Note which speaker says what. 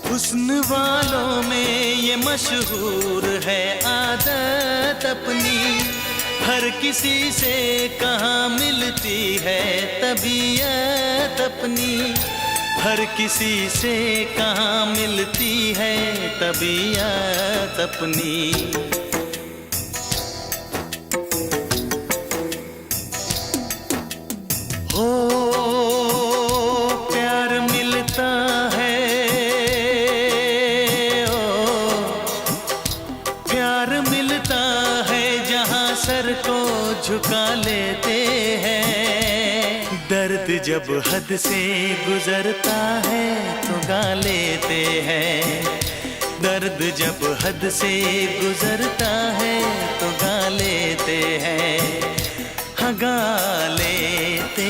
Speaker 1: हुस्न वालों में ये मशहूर है आदत अपनी, हर किसी से कहाँ मिलती है तबीयत अपनी, हर किसी से कहाँ मिलती है तबीयत अपनी। हो प्यार मिलता है, ओ प्यार मिलता है जहाँ सर को झुका लेते हैं। दर्द जब हद से गुजरता है तो गा लेते हैं, दर्द जब हद से गुजरता है तो गा लेते हैं, हाँ गा लेते